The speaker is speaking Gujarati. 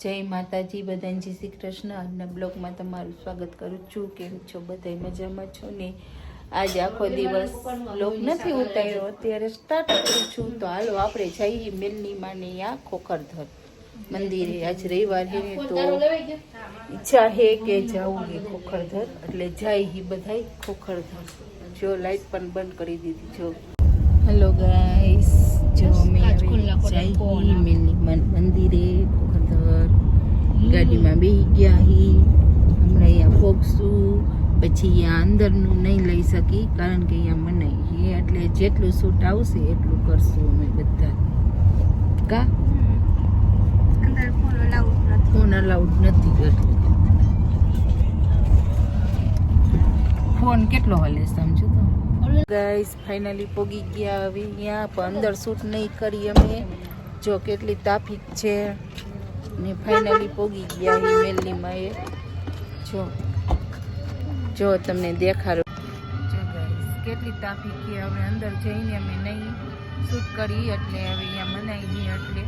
જય માતાજી, બધાને જય શ્રી કૃષ્ણ. આજના બ્લોગમાં તમારું સ્વાગત કરું છું. કેમ છો બધા? મજામાં છો ને? આજે આખો દિવસ બ્લોગ નથી ઉતાર્યો, અત્યારે સ્ટાર્ટ કરું છું. તો હાલો આપણે જઈએ મેલની માને આ ખોખરધર મંદિરે. આજ રવિવાર છે ને તો ઈચ્છા છે કે જવું છે ખોખરધર, એટલે જાય હી બધા ખોખરધર. જો લાઈટ પણ બંધ કરી દીધી. જો હેલો ગાઈસ, જો અમે જઈ મેલની મંદિરે ખોખરધર. ગાડીમાં બેસી ગયા હી. હમણાં અહીંયા ફોગશું, પછી અહીંયા અંદરનું નહીં લઈ શકી કારણ કે અહીંયા મનાઈ છે, એટલે જેટલું શૂટ આવશે એટલું કરશું અમે બધા. કા ફોન અલાઉડ નથી, એટલે ફોન કેટલો હલે સમજો તો. ગાઈસ ફાઇનલી પોગી ગયા હવે અહીંયા, પણ અંદર શૂટ નહીં કરી અમે. જો કેટલી ટ્રાફિક છે ને ફાઇનલી પોગી ગયા એ મેલનીમાં. એ જો તમને દેખાડો. જો ગાઈસ કેટલી ટ્રાફિક છે. હવે અંદર જઈને અમે નહીં શૂટ કરી, એટલે હવે અહીંયા મનાઈ નહીં, એટલે